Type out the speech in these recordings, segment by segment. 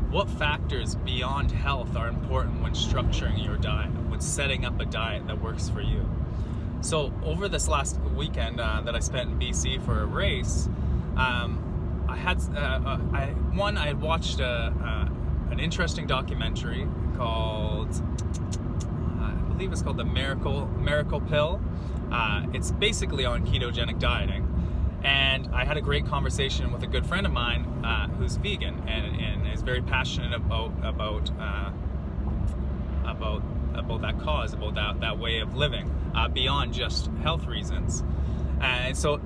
what factors beyond health are important when structuring your diet, when setting up a diet that works for you? So over this last weekend that I spent in BC for a race, I had watched an interesting documentary called, I believe it's called The Miracle Pill. It's basically on ketogenic dieting. And I had a great conversation with a good friend of mine who's vegan and is very passionate about that cause, about that way of living, beyond just health reasons. And so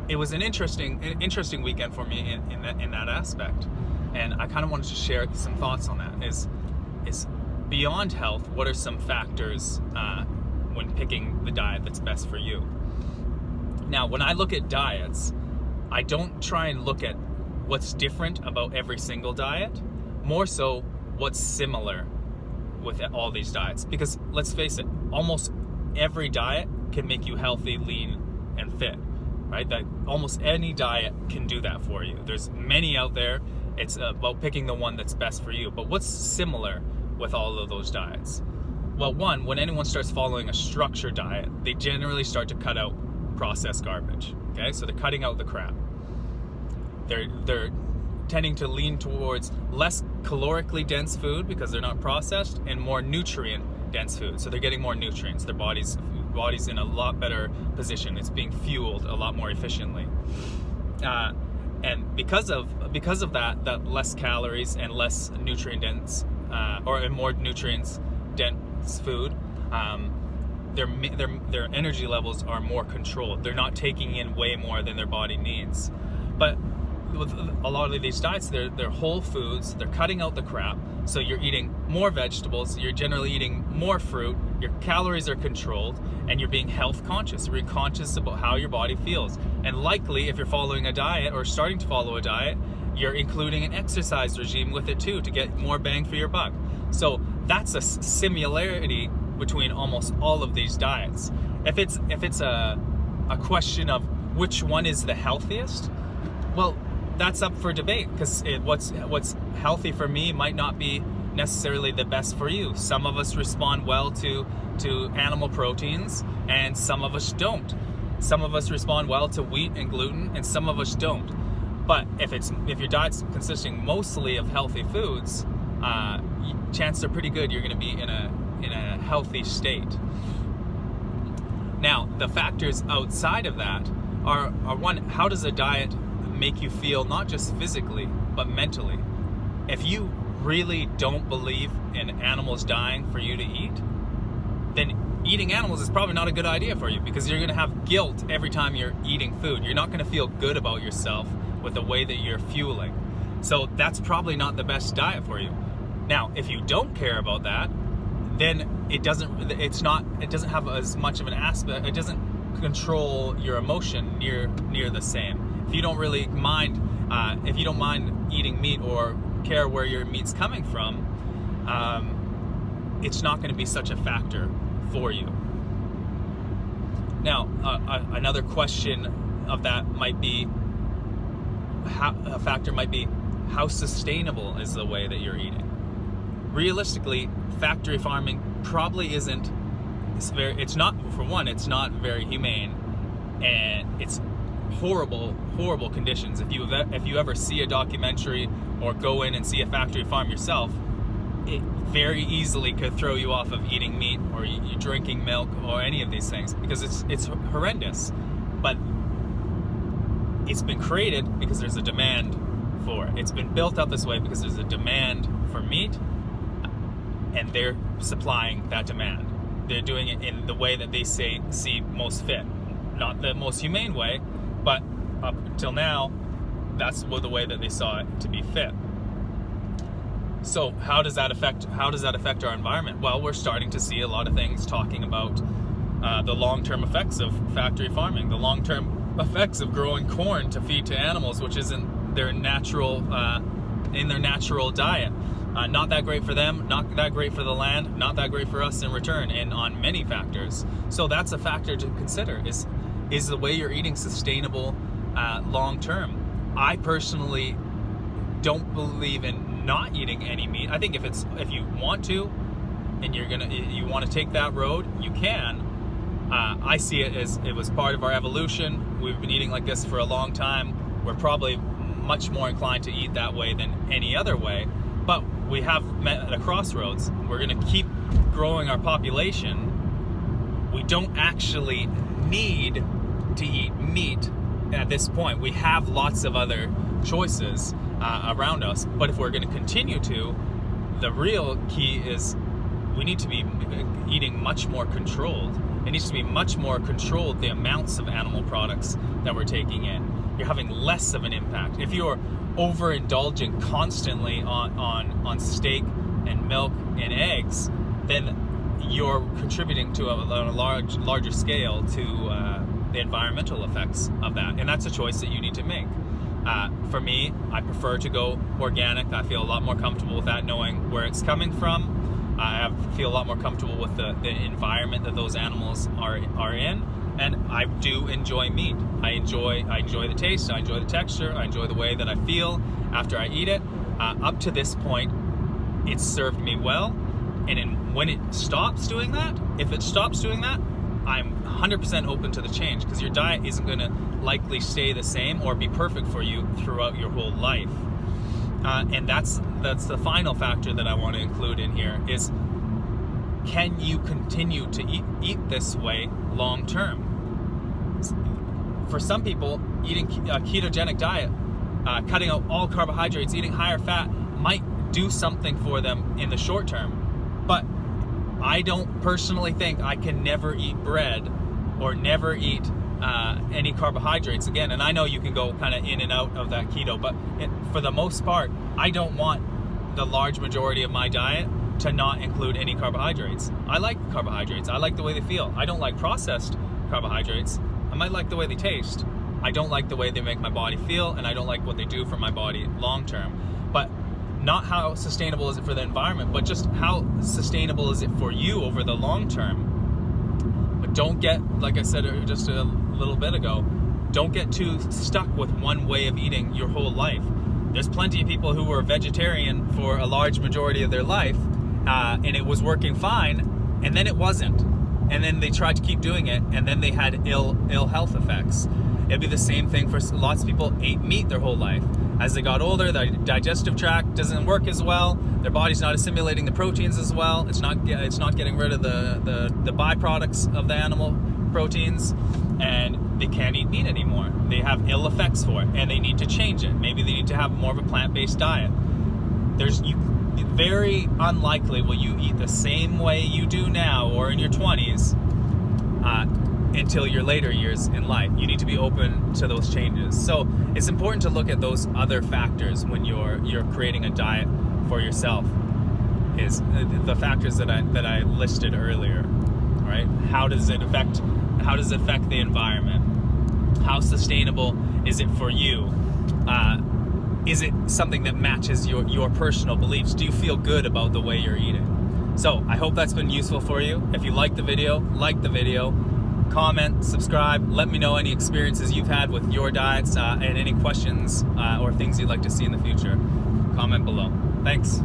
it was an interesting weekend for me in that aspect. And I kind of wanted to share some thoughts on that. Is beyond health, what are some factors when picking the diet that's best for you? Now, when I look at diets, I don't try and look at what's different about every single diet, more so what's similar with all these diets. Because let's face it, almost every diet can make you healthy, lean, and fit, right? That almost any diet can do that for you. There's many out there. It's about picking the one that's best for you. But what's similar with all of those diets? Well, one, when anyone starts following a structured diet, they generally start to cut out processed garbage. Okay, so they're cutting out the crap. They're tending to lean towards less calorically dense food because they're not processed, and more nutrient dense food. So they're getting more nutrients. Their body's in a lot better position. It's being fueled a lot more efficiently. And because of that less calories and less nutrient dense, or more nutrients dense food, their energy levels are more controlled. They're not taking in way more than their body needs. But with a lot of these diets, they're whole foods. They're cutting out the crap. So you're eating more vegetables. You're generally eating more fruit. Your calories are controlled, and you're being health conscious. You're being conscious about how your body feels. And likely, if you're following a diet or starting to follow a diet, you're including an exercise regime with it too to get more bang for your buck. So that's a similarity between almost all of these diets. If it's a question of which one is the healthiest, well, that's up for debate, because what's healthy for me might not be necessarily the best for you. Some of us respond well to animal proteins, and some of us don't. Some of us respond well to wheat and gluten, and some of us don't. But if your diet's consisting mostly of healthy foods, chances are pretty good you're going to be in a healthy state. Now, the factors outside of that are one, how does a diet make you feel, not just physically, but mentally? If you really don't believe in animals dying for you to eat, then eating animals is probably not a good idea for you, because you're going to have guilt every time you're eating food. You're not going to feel good about yourself with the way that you're fueling. So that's probably not the best diet for you. Now, if you don't care about that, then it doesn't have as much of an aspect. It doesn't control your emotion near the same. If you don't really mind, if you don't mind eating meat or care where your meat's coming from, it's not going to be such a factor for you. Now, another question of that might be, a factor might be, how sustainable is the way that you're eating? Realistically, factory farming probably isn't. It's not very humane, and it's horrible conditions. If you ever see a documentary or go in and see a factory farm yourself, it very easily could throw you off of eating meat or you drinking milk or any of these things, because it's horrendous. But it's been created because there's a demand for it. It's been built up this way because there's a demand for meat, and they're supplying that demand. They're doing it in the way that they see most fit. Not the most humane way, but up until now, that's the way that they saw it to be fit. So how does that affect our environment? Well, we're starting to see a lot of things talking about the long-term effects of factory farming, the long-term effects of growing corn to feed to animals, which isn't their natural diet. Not that great for them, not that great for the land, not that great for us in return, and on many factors. So that's a factor to consider, is the way you're eating sustainable long term. I personally don't believe in not eating any meat. I think if you want to, and you want to take that road, you can. I see it as it was part of our evolution. We've been eating like this for a long time. We're probably much more inclined to eat that way than any other way, but we have met at a crossroads. We're going to keep growing our population. We don't actually need to eat meat at this point. We have lots of other choices around us, but if we're going to continue to, the real key is we need to be eating much more controlled. It needs to be much more controlled, the amounts of animal products that we're taking in. You're having less of an impact. If you're overindulging constantly on steak and milk and eggs, then you're contributing to a larger scale to the environmental effects of that. And that's a choice that you need to make. For me, I prefer to go organic. I feel a lot more comfortable with that, knowing where it's coming from. I feel a lot more comfortable with the environment that those animals are in, and I do enjoy meat. I enjoy the taste, I enjoy the texture, I enjoy the way that I feel after I eat it. Up to this point, it's served me well, and when it stops doing that, if it stops doing that, I'm 100% open to the change, because your diet isn't going to likely stay the same or be perfect for you throughout your whole life. And that's the final factor that I want to include in here is, can you continue to eat this way long term? For some people, eating a ketogenic diet, cutting out all carbohydrates, eating higher fat might do something for them in the short term. But I don't personally think I can never eat bread or never eat any carbohydrates again. And I know you can go kind of in and out of that keto, but for the most part, I don't want the large majority of my diet to not include any carbohydrates. I like carbohydrates. I like the way they feel. I don't like processed carbohydrates. I might like the way they taste. I don't like the way they make my body feel, and I don't like what they do for my body long term. But not how sustainable is it for the environment, but just how sustainable is it for you over the long term. But don't get, like I said just a little bit ago, don't get too stuck with one way of eating your whole life. There's plenty of people who were vegetarian for a large majority of their life, and it was working fine, and then it wasn't. And then they tried to keep doing it, and then they had ill health effects. It'd be the same thing for lots of people ate meat their whole life. As they got older, their digestive tract doesn't work as well. Their body's not assimilating the proteins as well. It's not getting rid of the byproducts of the animal proteins, and they can't eat meat anymore. They have ill effects for it, and they need to change it. Maybe they need to have more of a plant-based diet. Very unlikely will you eat the same way you do now or in your 20s until your later years in life. You need to be open to those changes. So it's important to look at those other factors when you're creating a diet for yourself. Is the factors that I listed earlier, right? How does it affect the environment? How sustainable is it for you? Is it something that matches your personal beliefs? Do you feel good about the way you're eating? So I hope that's been useful for you. If you like the video, comment, subscribe, let me know any experiences you've had with your diets and any questions or things you'd like to see in the future. Comment below. Thanks.